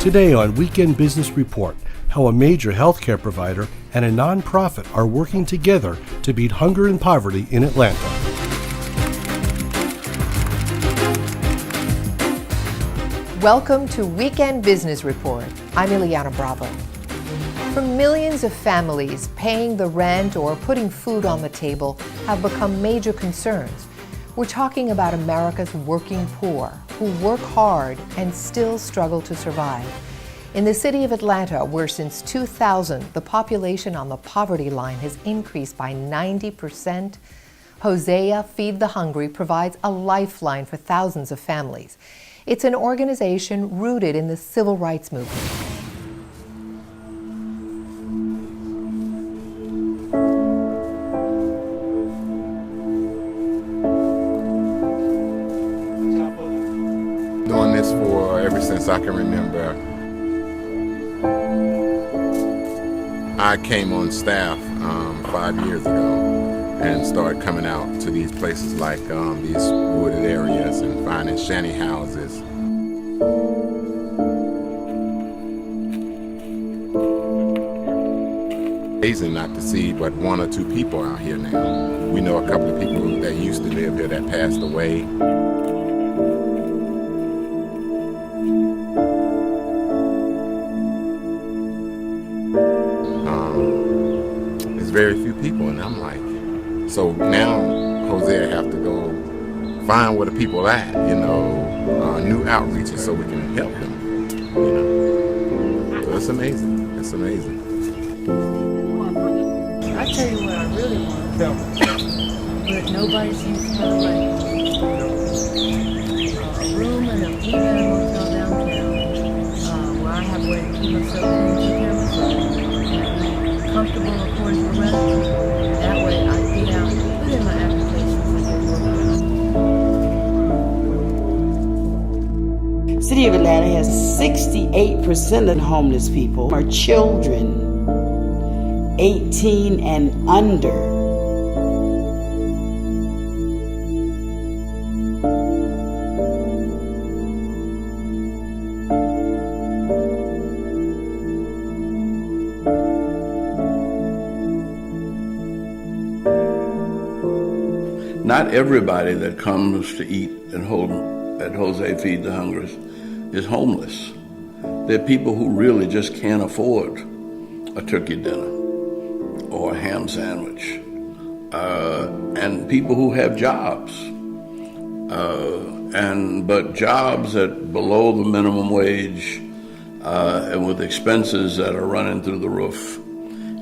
Today on Weekend Business Report, how a major healthcare provider and a nonprofit are working together to beat hunger and poverty in Atlanta. Welcome to Weekend Business Report. I'm Ileana Bravo. For millions of families, paying the rent or putting food on the table have become major concerns. We're talking about America's working poor, who work hard and still struggle to survive. In the city of Atlanta, where since 2000 the population on the poverty line has increased by 90%, Hosea Feed the Hungry provides a lifeline for thousands of families. It's an organization rooted in the civil rights movement. Doing this for ever since I can remember. I came on staff 5 years ago and started coming out to these places like these wooded areas and finding shanty houses. Amazing not to see but one or two people out here now. We know a couple of people that used to live here that passed away. Very few people, and I'm like, so now Hosea have to go find where the people at, new outreaches so we can help them, So it's amazing. It's amazing. I tell you what I really want, but nobody seems to have a room in a weekend hotel downtown, where I have a way to keep myself in comfortable according to the restaurant. That way I get out, put in my applications and get work. City of Atlanta has 68% of homeless people are children 18 and under. Not everybody that comes to eat at Hosea Feed the Hungry is homeless. There are people who really just can't afford a turkey dinner or a ham sandwich, and people who have jobs, but jobs at below the minimum wage and with expenses that are running through the roof,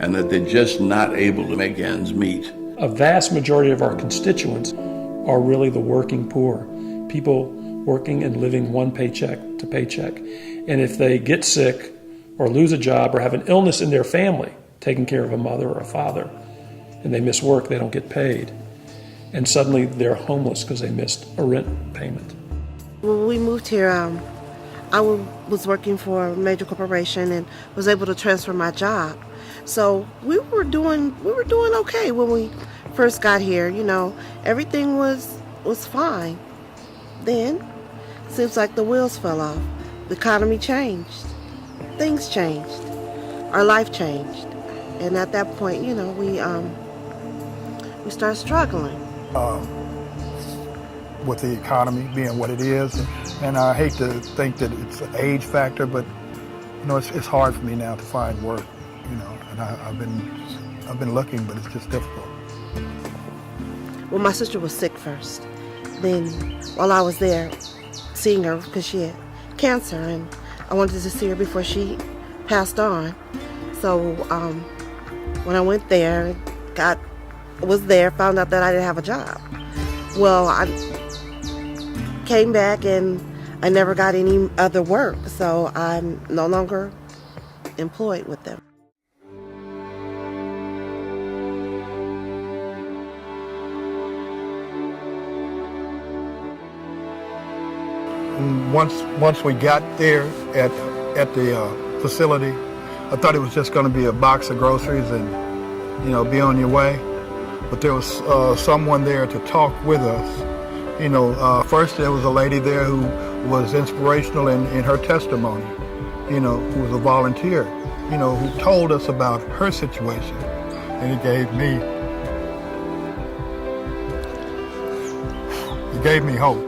and that they're just not able to make ends meet. A vast majority of our constituents are really the working poor, people working and living one paycheck to paycheck. And if they get sick or lose a job or have an illness in their family, taking care of a mother or a father, and they miss work, they don't get paid. And suddenly they're homeless because they missed a rent payment. When we moved here, I was working for a major corporation and was able to transfer my job. So we were doing okay when we first got here. Everything was fine. Then, seems like the wheels fell off. The economy changed. Things changed. Our life changed. And at that point, we started struggling. With the economy being what it is, and I hate to think that it's an age factor, but it's hard for me now to find work. And I've been looking, but it's just difficult. Well, my sister was sick first. Then, while I was there, seeing her because she had cancer, and I wanted to see her before she passed on. So, when I went there, was there, found out that I didn't have a job. Well, I came back and I never got any other work, so I'm no longer employed with them. Once we got there at the facility, I thought it was just going to be a box of groceries and be on your way. But there was someone there to talk with us. First there was a lady there who was inspirational in her testimony. who was a volunteer, who told us about her situation. And it gave me hope.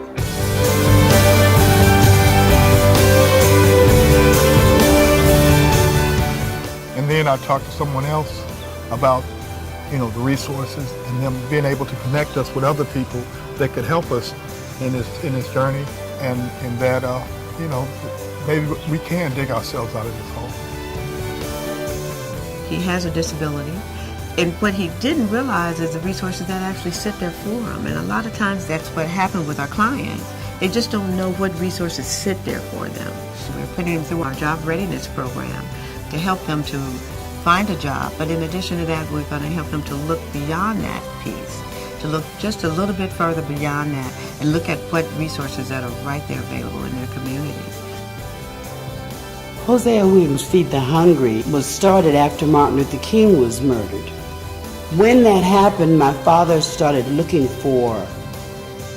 And then I talked to someone else about, the resources and them being able to connect us with other people that could help us in this journey, and that, maybe we can dig ourselves out of this hole. He has a disability, and what he didn't realize is the resources that actually sit there for him. And a lot of times that's what happened with our clients. They just don't know what resources sit there for them. So we're putting them through our job readiness program to help them to find a job. But in addition to that, we're going to help them to look beyond that piece, to look just a little bit further beyond that and look at what resources that are right there available in their community. Hosea Williams' Feed the Hungry was started after Martin Luther King was murdered. When that happened, my father started looking for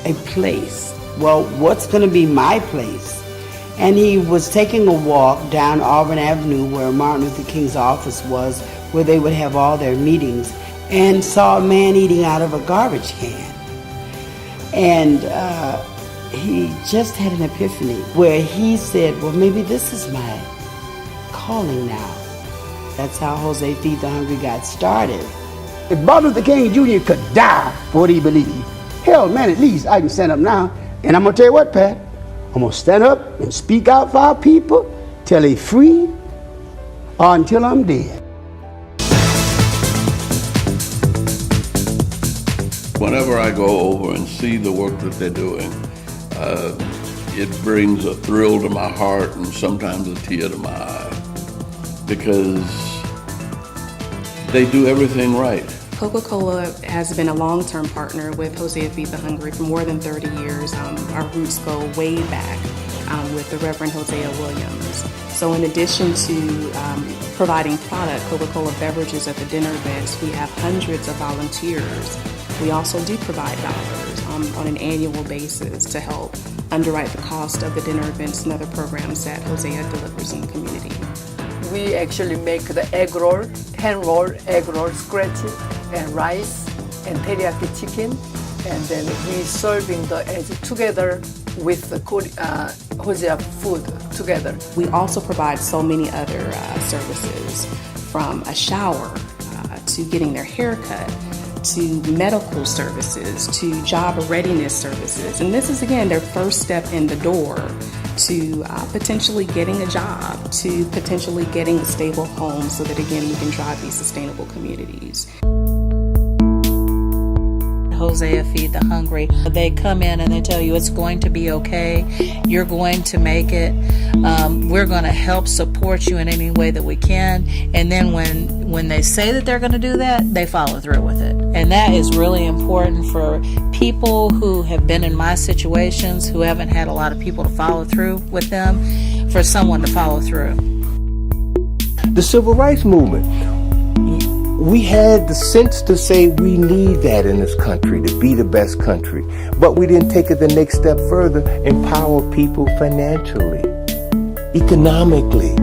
a place. Well, what's going to be my place? And he was taking a walk down Auburn Avenue where Martin Luther King's office was, where they would have all their meetings, and saw a man eating out of a garbage can. And he just had an epiphany where he said, well, maybe this is my calling now. That's how Hosea Feed the Hungry got started. If Martin Luther King Jr. could die for what he believed, hell, man, at least I can stand up now. And I'm going to tell you what, Pat, I'm going to stand up and speak out for our people till they're free or until I'm dead. Whenever I go over and see the work that they're doing, it brings a thrill to my heart and sometimes a tear to my eye, because they do everything right. Coca-Cola has been a long-term partner with Hosea Feed the Hungry for more than 30 years. Our roots go way back with the Reverend Hosea Williams. So in addition to providing product, Coca-Cola beverages at the dinner events, we have hundreds of volunteers. We also do provide dollars on an annual basis to help underwrite the cost of the dinner events and other programs that Hosea delivers in the community. We actually make the egg roll, hand roll, egg roll, scratch it, and rice and teriyaki chicken, and then we serving the eggs together with the Hosea food together. We also provide so many other services, from a shower to getting their hair cut, to medical services, to job readiness services. And this is, again, their first step in the door to potentially getting a job, to potentially getting a stable home, so that, again, we can drive these sustainable communities. Hosea Feed the Hungry. They come in and they tell you it's going to be okay. You're going to make it. We're going to help support you in any way that we can. And then when they say that they're going to do that, they follow through with it. And that is really important for people who have been in my situations, who haven't had a lot of people to follow through with them, for someone to follow through. The civil rights movement. We had the sense to say we need that in this country to be the best country. But we didn't take it the next step further, empower people financially, economically.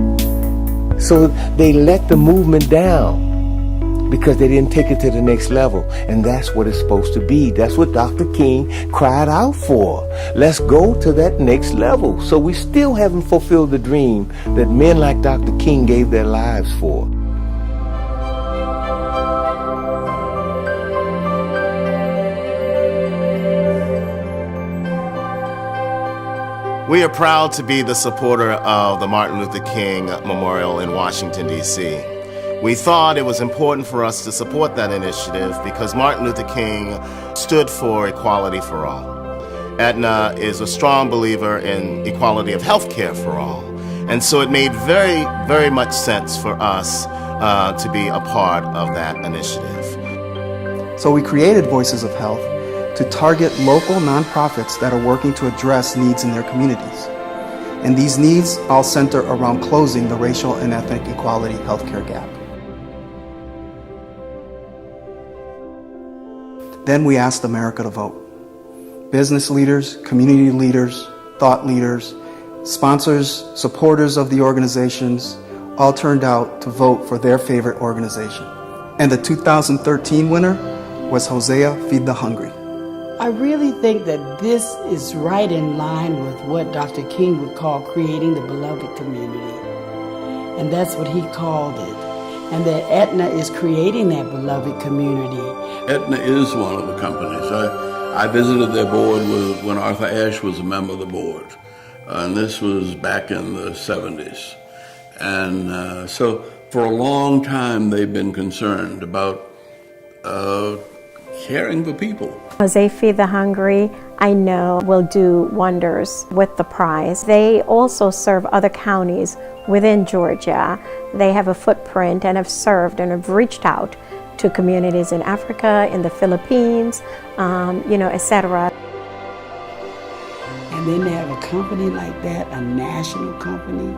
So they let the movement down because they didn't take it to the next level. And that's what it's supposed to be. That's what Dr. King cried out for. Let's go to that next level. So we still haven't fulfilled the dream that men like Dr. King gave their lives for. We are proud to be the supporter of the Martin Luther King Memorial in Washington, D.C. We thought it was important for us to support that initiative because Martin Luther King stood for equality for all. Aetna is a strong believer in equality of health care for all. And so it made very, very much sense for us to be a part of that initiative. So we created Voices of Health to target local nonprofits that are working to address needs in their communities. And these needs all center around closing the racial and ethnic equality healthcare gap. Then we asked America to vote. Business leaders, community leaders, thought leaders, sponsors, supporters of the organizations, all turned out to vote for their favorite organization. And the 2013 winner was Hosea Feed the Hungry. I really think that this is right in line with what Dr. King would call creating the beloved community. And that's what he called it. And that Aetna is creating that beloved community. Aetna is one of the companies. I visited their board when Arthur Ashe was a member of the board. And this was back in the 70s. And so for a long time, they've been concerned about caring for people. Jose Feed the Hungry, I know, will do wonders with the prize. They also serve other counties within Georgia. They have a footprint and have served and have reached out to communities in Africa, in the Philippines, etc. And then to have a company like that, a national company,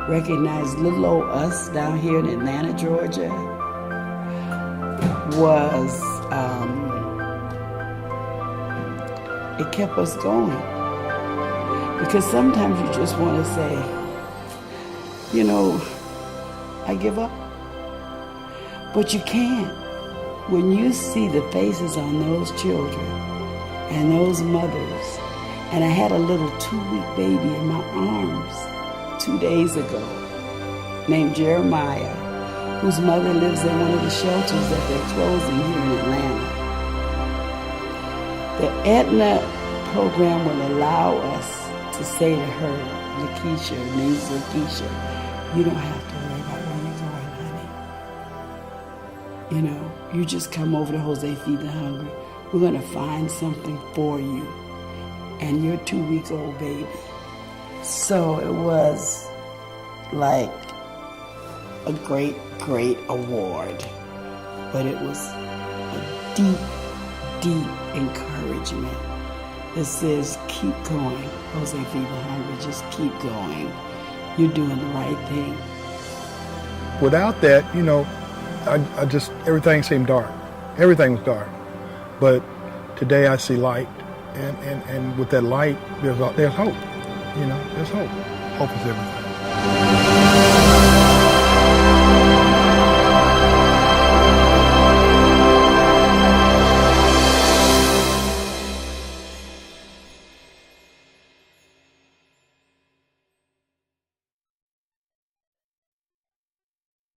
recognize little old us down here in Atlanta, Georgia, was, it kept us going. Because sometimes you just want to say, I give up. But you can't. When you see the faces on those children and those mothers, and I had a little 2-week baby in my arms 2 days ago named Jeremiah, whose mother lives in one of the shelters that they're closing here in Atlanta. The Aetna program will allow us to say to her, Lakeisha, her name's Lakeisha, you don't have to worry about where you're going, honey. You just come over to Jose Feed the Hungry. We're going to find something for you and your 2-week-old baby. So it was like a great, great award. But it was a deep, deep encouragement that says, keep going, Jose Feed the Hungry, just keep going. You're doing the right thing. Without that, I just, everything seemed dark. Everything was dark. But today I see light. And with that light, there's hope. There's hope. Hope is everything.